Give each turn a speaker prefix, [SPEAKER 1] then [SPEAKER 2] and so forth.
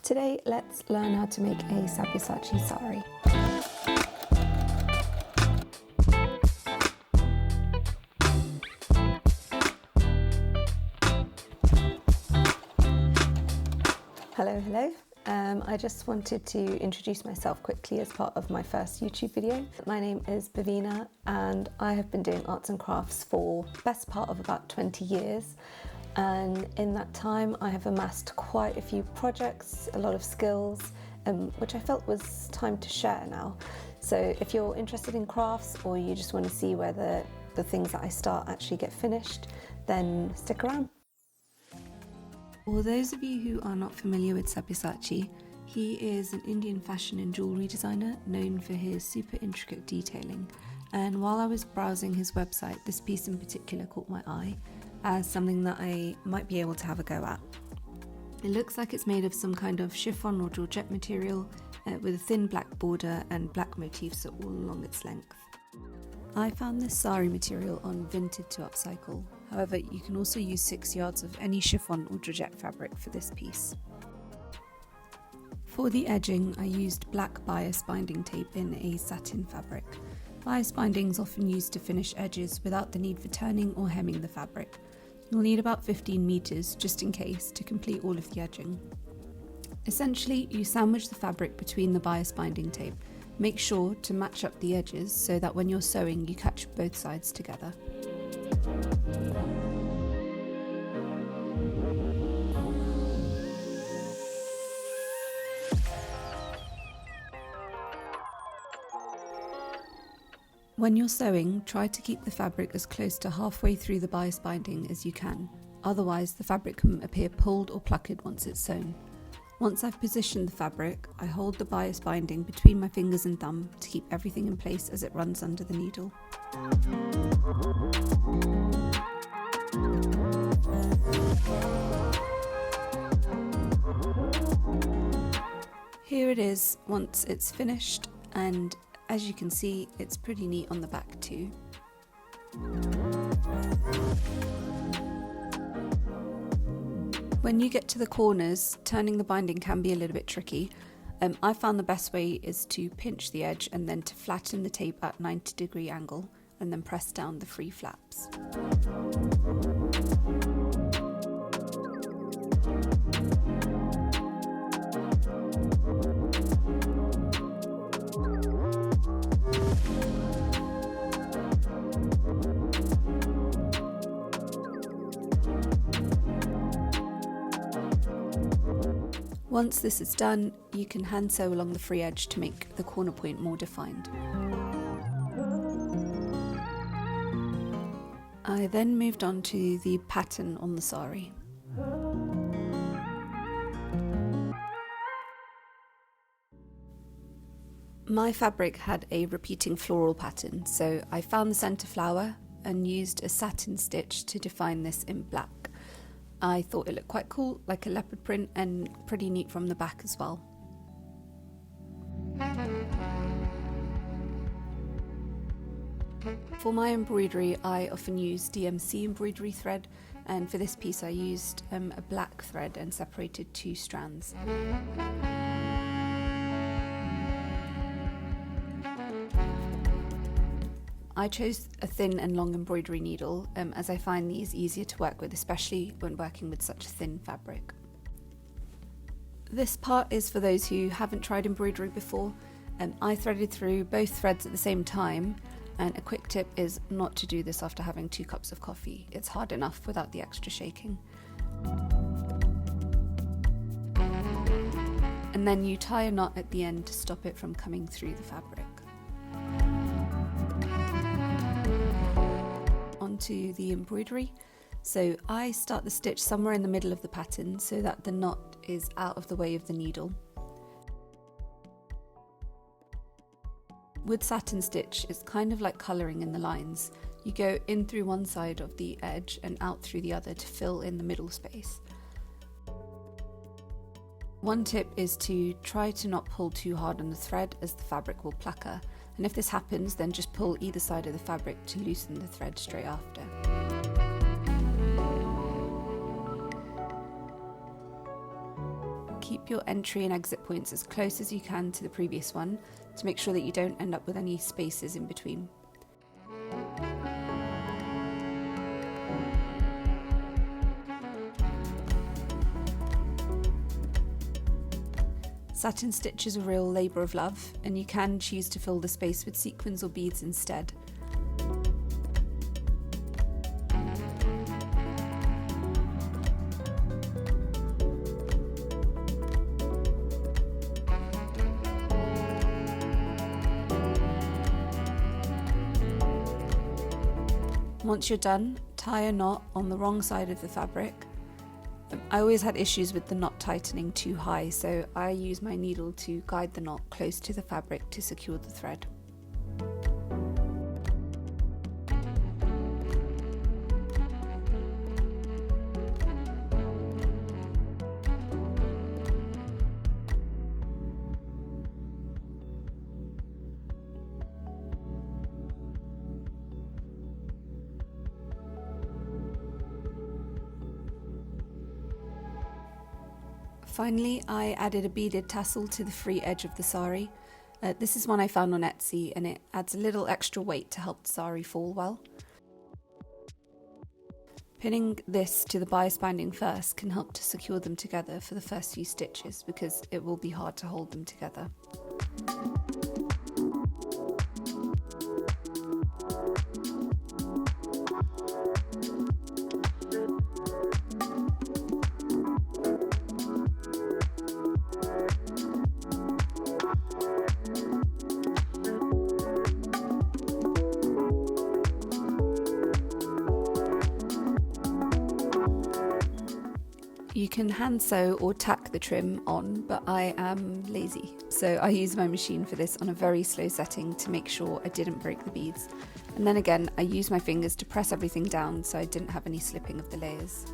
[SPEAKER 1] Today, let's learn how to make a Sabyasachi Saree. Hello. I just wanted to introduce myself quickly as part of my first YouTube video. My name is Bhavina and I have been doing arts and crafts for the best part of about 20 years. And in that time I have amassed quite a few projects, a lot of skills, which I felt was time to share now. So if you're interested in crafts or you just want to see whether the things that I start actually get finished, then stick around. For those of you who are not familiar with Sabyasachi, he is an Indian fashion and jewellery designer known for his super intricate detailing. And while I was browsing his website, this piece in particular caught my eye as something that I might be able to have a go at. It looks like it's made of some kind of chiffon or georgette material with a thin black border and black motifs all along its length. I found this sari material on Vinted to Upcycle. However, you can also use 6 yards of any chiffon or georgette fabric for this piece. For the edging, I used black bias binding tape in a satin fabric. Bias binding is often used to finish edges without the need for turning or hemming the fabric. You'll need about 15 meters just in case to complete all of the edging. Essentially, you sandwich the fabric between the bias binding tape. Make sure to match up the edges so that when you're sewing you catch both sides together. When you're sewing, try to keep the fabric as close to halfway through the bias binding as you can, otherwise the fabric can appear pulled or plucked once it's sewn. Once I've positioned the fabric, I hold the bias binding between my fingers and thumb to keep everything in place as it runs under the needle. Here it is once it's finished, and as you can see, it's pretty neat on the back too. When you get to the corners, turning the binding can be a little bit tricky. I found the best way is to pinch the edge and then to flatten the tape at 90-degree angle and then press down the free flaps. Once this is done, you can hand sew along the free edge to make the corner point more defined. I then moved on to the pattern on the sari. My fabric had a repeating floral pattern, so I found the centre flower and used a satin stitch to define this in black. I thought it looked quite cool, like a leopard print, and pretty neat from the back as well. For my embroidery, I often use DMC embroidery thread, and for this piece I used a black thread and separated 2 strands. I chose a thin and long embroidery needle as I find these easier to work with, especially when working with such a thin fabric. This part is for those who haven't tried embroidery before. I threaded through both threads at the same time, and a quick tip is not to do this after having 2 cups of coffee. It's hard enough without the extra shaking. And then you tie a knot at the end to stop it from coming through the fabric. Onto the embroidery. So I start the stitch somewhere in the middle of the pattern so that the knot is out of the way of the needle. With satin stitch, it's kind of like colouring in the lines. You go in through one side of the edge and out through the other to fill in the middle space. One tip is to try to not pull too hard on the thread, as the fabric will pucker, and if this happens then just pull either side of the fabric to loosen the thread straight after. Keep
[SPEAKER 2] keep your entry and exit points as close as you can to the previous one to make sure that you don't end up with any spaces in between. Satin stitch is a real labour of love, and you can choose to fill the space with sequins or beads instead. Once you're done, tie a knot on the wrong side of the fabric. I always had issues with the knot tightening too high, so I use my needle to guide the knot close to the fabric to secure the thread. Finally, I added a beaded tassel to the free edge of the sari. This is one I found on Etsy, and it adds a little extra weight to help the sari fall well. Pinning this to the bias binding first can help to secure them together for the first few stitches, because it will be hard to hold them together. You can hand sew or tack the trim on, but I am lazy, so I use my machine for this on a very slow setting to make sure I didn't break the beads. And then again, I used my fingers to press everything down so I didn't have any slipping of the layers.